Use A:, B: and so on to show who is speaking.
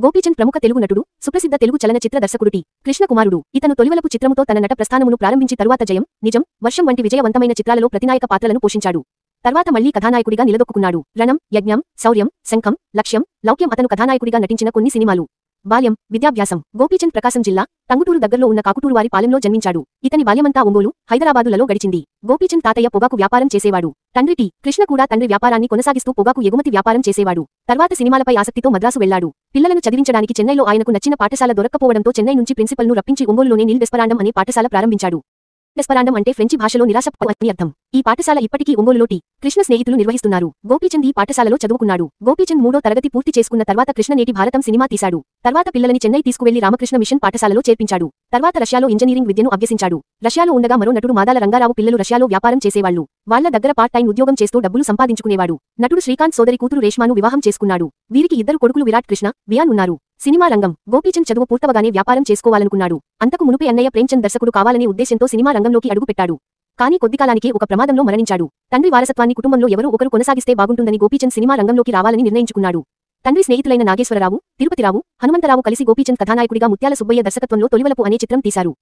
A: గోపీచంద్ ప్రముఖ తెలుగు నటుడు, సుప్రసిద్ధ తెలుగు చలనచిత్ర దర్శకుడు టి. కృష్ణ కుమారుడు. ఇతను తొలివలపు చిత్రముతో తన నట ప్రస్థానమును ప్రారంభించి తరువాత జయం, నిజం, వర్షం వంటి విజయవంతమైన చిత్రాలలో ప్రతినాయక పాత్రలను పోషించాడు. తర్వాత మళ్లీ కథానాయకుడిగా నిలదొక్కుకున్నాడు. రణం, యజ్ఞం, శౌర్యం, శంఖం, లక్ష్యం, లౌక్యం అతను కథానాయకుడిగా నటించిన కొన్ని సినిమాలు. బాల్యం, విద్యాభ్యాసం. గోపీచంద్ ప్రకాశం జిల్లా టంగుటూరు దగ్గరలో ఉన్న కాకుటూరు వారి పాలెంలో జన్మించాడు. ఇతని బాల్యమంతా ఒంగోలు, హైదరాబాదులలో గడిచింది. గోపీచంద్ తాతయ్య పొగాకు వ్యాపారం చేసేవాడు. తండ్రి టి. కృష్ణ కూడా తండ్రి వ్యాపారాన్ని కొనసాగిస్తూ పొగాకు ఎగుమతి వ్యాపారం చేసేవాడు. తర్వాత సినిమాలపై ఆసక్తితో మద్రాసు వెళ్లాడు. పిల్లలను చదివించడానికి చెన్నైలో ఆయనకు నచ్చిన పాఠశాల దొరక్కపోవడంతో చెన్నై నుంచి ప్రిన్సిపల్ను రప్పించి ఒంగోలులోనే నీల్ డెస్పరాండం అనే పాఠశాల ప్రారంభించాడు. డెస్పరాండం అంటే ఫ్రెంచి భాషలో నిరాశ అని అర్థం. ఈ పాఠశాల ఇప్పటికీ ఒంగోలులో టి. కృష్ణ స్నేహితులు నిర్వహిస్తున్నారు. గోపీచంద్ ఈ పాఠశాలలో చదువుకున్నాడు. గోపీచంద్ 3వ తరగతి పూర్తి చేసుకున్న తర్వాత కృష్ణ నేటి భారతం సినిమా తీశాడు. తర్వాత పిల్లలని చెన్నై తీసుకువెళ్లి రామకృష్ణ మిషన్ పాఠశాలలో చేర్పించాడు. తర్వాత రష్యాలో ఇంజనీరింగ్ విద్యను అభ్యసించాడు. రష్యాలో ఉండగా మరో నటుడు మాదాల రంగారావు పిల్లలు రష్యాలో వ్యాపారం చేసేవాళ్లు. వాళ్ల దగ్గర పార్ట్ టైం ఉద్యోగం చేస్తూ డబ్బులు సంపాదించుకునేవాడు. నటుడు శ్రీకాంత్ సోదరి కూతురు రేష్మాను వివాహం చేసుకున్నాడు. వీరికి 2 కొడుకులు విరాట్ కృష్ణ, వియాన్ ఉన్నారు. సినిమా రంగం. గోపీచంద్ చదువు పూర్తవగానే వ్యాపారం చేసుకోవాలనుకున్నాడు. అంతకు మునుపే అన్నయ్య ప్రేమ్చంద్ దర్శకుడు కావాలనే ఉద్దేశంతో సినిమా రంగంలోకి అడుగుపెట్టాడు. కానీ కొద్దికాలానికే ఒక ప్రమాదంలో మరణించాడు. తండ్రి వారసత్వాన్ని కుటుంబంలో ఎవరో ఒకరు కొనసాగిస్తే బాగుంటుందని గోపీచంద్ సినిమా రంగంలోకి రావాలని నిర్ణయించుకున్నాడు. తండ్రి స్నేహితులైన నాగేశ్వరరావు, తిరుపతిరావు, హనుమంతరావు కలిసి గోపీచంద్ కథానాయకుడిగా ముత్యాల సుబ్బయ్య దర్శకత్వంలో తొలివలపు అనే చిత్రం తీశారు.